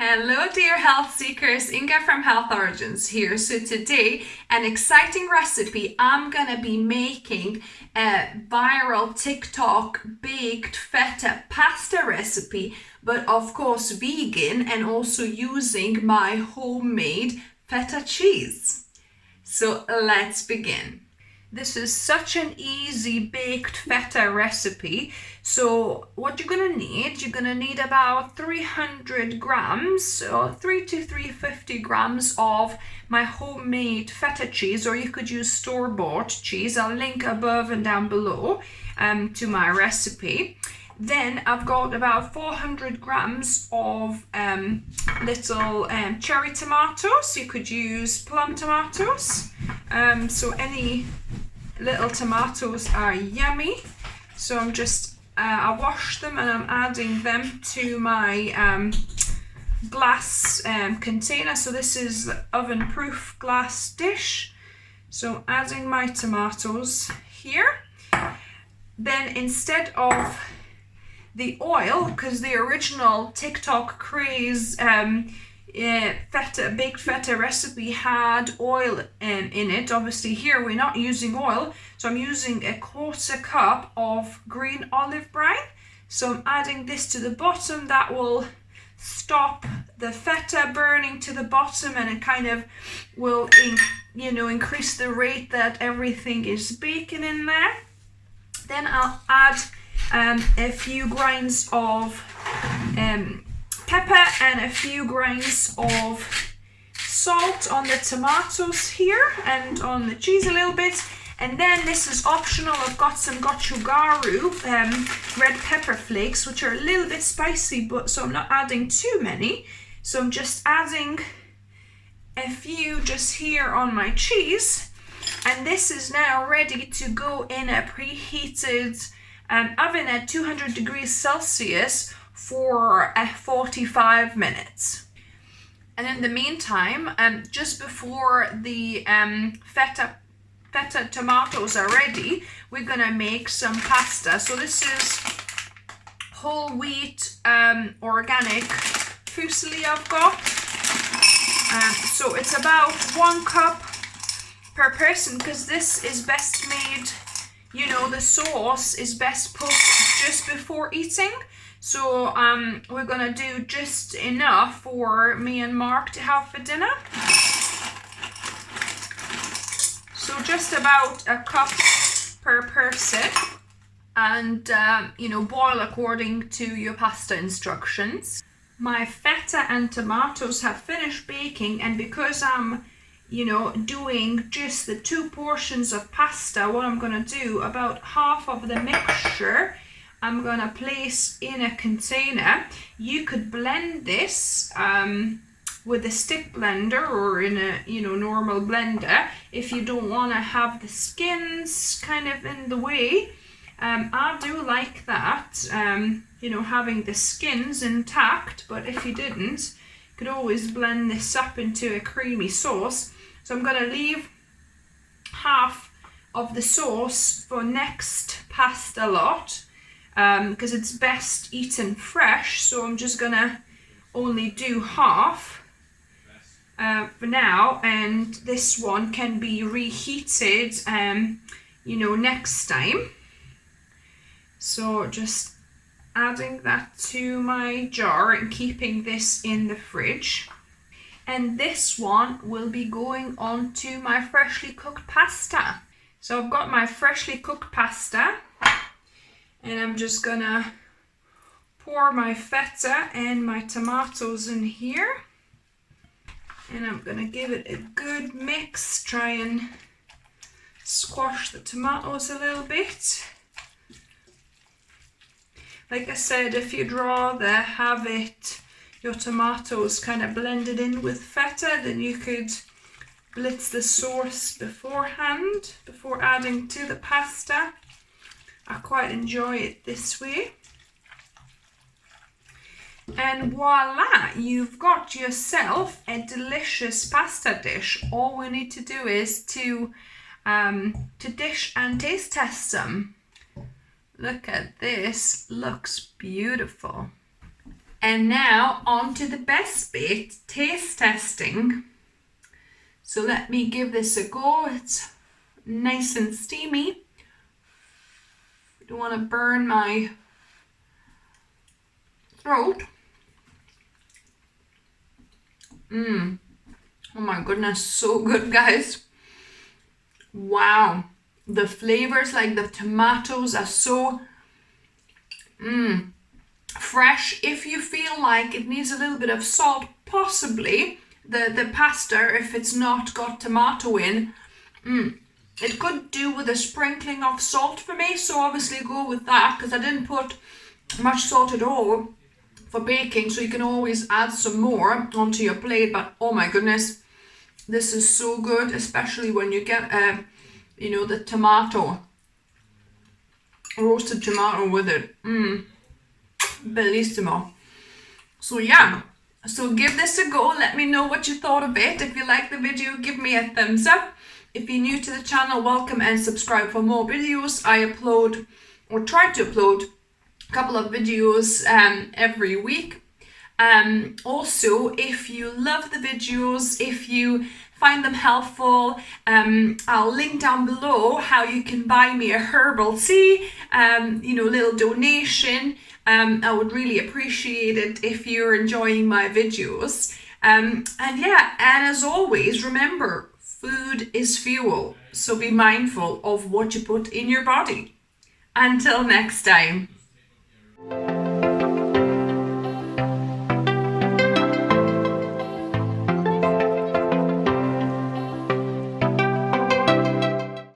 Hello dear health seekers, Inga from Health Origins here. So today, an exciting recipe. I'm gonna be making a viral TikTok baked feta pasta recipe, but of course vegan, and also using my homemade feta cheese. So let's begin. This is such an easy baked feta recipe. So what you're gonna need about 300 grams or 3 to 350 grams of my homemade feta cheese, or you could use store-bought cheese. I'll link above and down below to my recipe. Then I've got about 400 grams of little cherry tomatoes. You could use plum tomatoes. So any little tomatoes are yummy. So I'm just, I washed them and I'm adding them to my glass container. So this is the oven-proof glass dish. So adding my tomatoes here. Then instead of the oil, because the original TikTok craze baked feta recipe had oil in it. Obviously here we're not using oil, so I'm using 1/4 cup of green olive brine. So I'm adding this to the bottom. That will stop the feta burning to the bottom, and it kind of will increase the rate that everything is baking in there. Then I'll add a few grains of pepper and a few grains of salt on the tomatoes here and on the cheese a little bit. And then this is optional. I've got some gochugaru red pepper flakes, which are a little bit spicy, but so I'm not adding too many. So I'm just adding a few just here on my cheese. And this is now ready to go in a preheated oven at 200 degrees Celsius for 45 minutes. And in the meantime, just before the feta tomatoes are ready, we're gonna make some pasta. So this is whole wheat organic fusilli I've got. So it's about 1 cup per person, because this is best made, the sauce is best put just before eating. So we're gonna do just enough for me and Mark to have for dinner. So just about 1 cup per person, and boil according to your pasta instructions. My feta and tomatoes have finished baking, and because I'm doing just the 2 portions of pasta, what I'm gonna do, about half of the mixture I'm gonna place in a container. You could blend this with a stick blender or in a normal blender if you don't want to have the skins kind of in the way. I do like that, having the skins intact, but if you didn't, you could always blend this up into a creamy sauce. So I'm gonna leave half of the sauce for next pasta lot, because it's best eaten fresh. So I'm just gonna only do half for now, and this one can be reheated next time. So just adding that to my jar and keeping this in the fridge. And this one will be going on to my freshly cooked pasta. So I've got my freshly cooked pasta, and I'm just gonna pour my feta and my tomatoes in here. And I'm gonna give it a good mix, try and squash the tomatoes a little bit. Like I said, if you'd rather have your tomatoes kind of blended in with feta, then you could blitz the sauce beforehand, before adding to the pasta. I quite enjoy it this way. And voila, you've got yourself a delicious pasta dish. All we need to do is to dish and taste test them. Look at this, looks beautiful. And now on to the best bit, taste testing. So let me give this a go. It's nice and steamy. I don't want to burn my throat. Oh my goodness, so good, guys. Wow. The flavors, like the tomatoes, are so fresh. If you feel like it needs a little bit of salt, possibly the pasta, if it's not got tomato in, it could do with a sprinkling of salt for me. So obviously go with that, because I didn't put much salt at all for baking, so you can always add some more onto your plate. But oh my goodness, this is so good, especially when you get the tomato, roasted tomato with it. Bellissimo. So yeah, so give this a go. Let me know what you thought of it. If you like the video, give me a thumbs up. If you're new to the channel, welcome and subscribe for more videos. I upload, or try to upload, a couple of videos every week. Also, if you love the videos, if you find them helpful, I'll link down below how you can buy me a herbal tea, little donation. I would really appreciate it if you're enjoying my videos. And as always, remember, food is fuel, so be mindful of what you put in your body. Until next time.